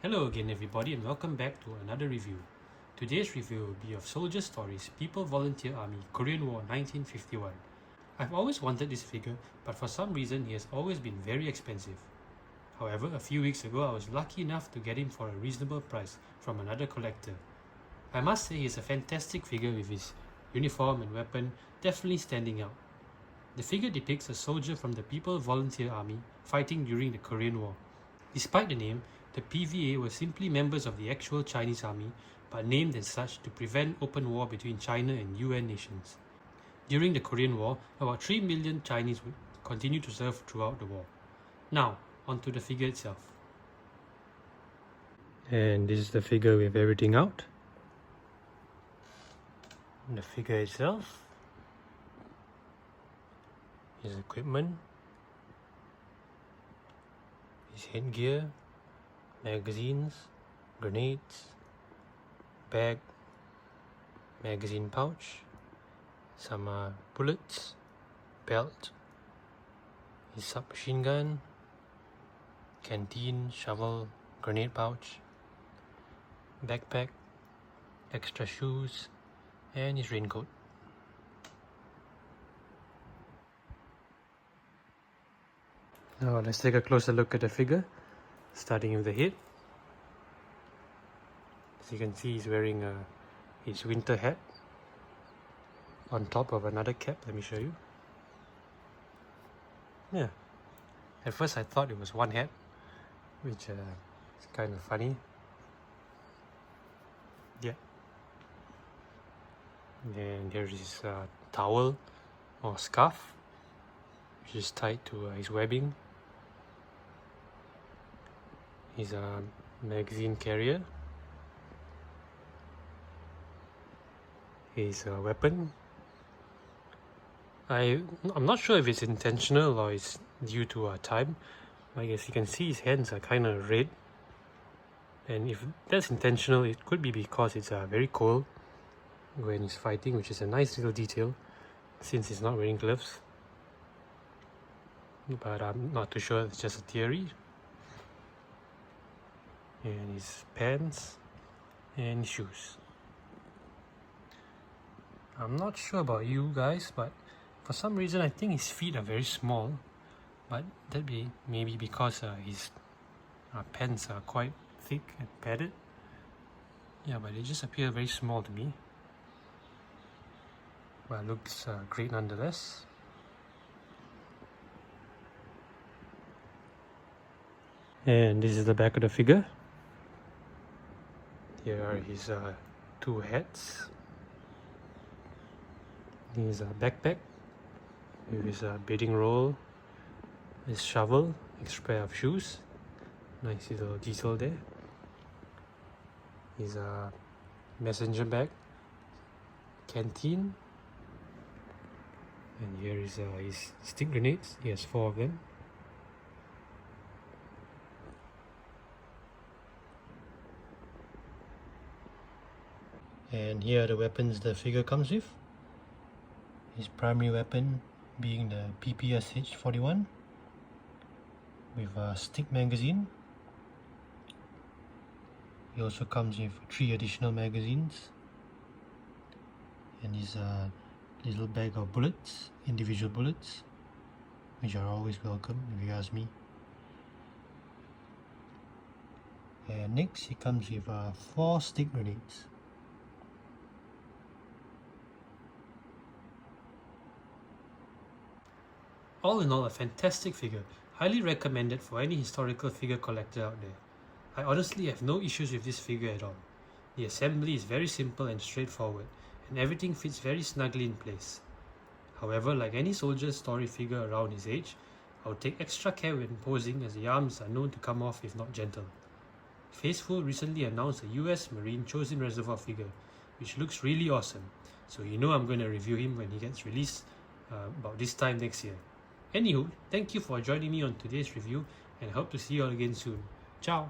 Hello again everybody and welcome back to another review. Today's review will be of Soldier Stories People Volunteer Army Korean War 1951. I've always wanted this figure, but for some reason he has always been very expensive. However, a few weeks ago I was lucky enough to get him for a reasonable price from another collector. I must say he is a fantastic figure with his uniform and weapon definitely standing out. The figure depicts a soldier from the People Volunteer Army fighting during the Korean War. Despite the name, the PVA were simply members of the actual Chinese army, but named as such to prevent open war between China and UN nations. During the Korean War, about 3 million Chinese would continue to serve throughout the war. Now, onto the figure itself. And this is the figure with everything out. The figure itself, his equipment, his headgear, magazines, grenades, bag, magazine pouch, some bullets, belt, his submachine gun, canteen, shovel, grenade pouch, backpack, extra shoes, and his raincoat. Now let's take a closer look at the figure, starting with the head. As you can see, he's wearing his winter hat on top of another cap. Let me show you. Yeah, at first I thought it was one hat, which is kind of funny. Yeah. And here's his towel or scarf, which is tied to his webbing. His magazine carrier, his weapon. I'm not sure if it's intentional or it's due to time. I guess you can see his hands are kind of red, and if that's intentional, it could be because it's very cold when he's fighting, which is a nice little detail since he's not wearing gloves. But I'm not too sure, it's just a theory. And his pants and shoes. I'm not sure about you guys, but for some reason I think his feet are very small, but that be maybe because his pants are quite thick and padded. Yeah, but they just appear very small to me, but it looks great nonetheless. And this is the back of the figure. Here are his two hats, his backpack with his bedding roll, his shovel, extra pair of shoes, nice little detail there, his messenger bag, canteen, and here is his stick grenades. He has 4 of them. And here are the weapons the figure comes with. His primary weapon being the PPSH-41 with a stick magazine. He also comes with 3 additional magazines and his little bag of bullets, individual bullets, which are always welcome if you ask me. And next he comes with 4 stick grenades. All in all, a fantastic figure, highly recommended for any historical figure collector out there. I honestly have no issues with this figure at all. The assembly is very simple and straightforward, and everything fits very snugly in place. However, like any soldier story figure around his age, I would take extra care when posing, as the arms are known to come off if not gentle. Faithful recently announced a US Marine Chosin Reservoir figure, which looks really awesome, so you know I'm going to review him when he gets released about this time next year. Anywho, thank you for joining me on today's review and hope to see you all again soon. Ciao!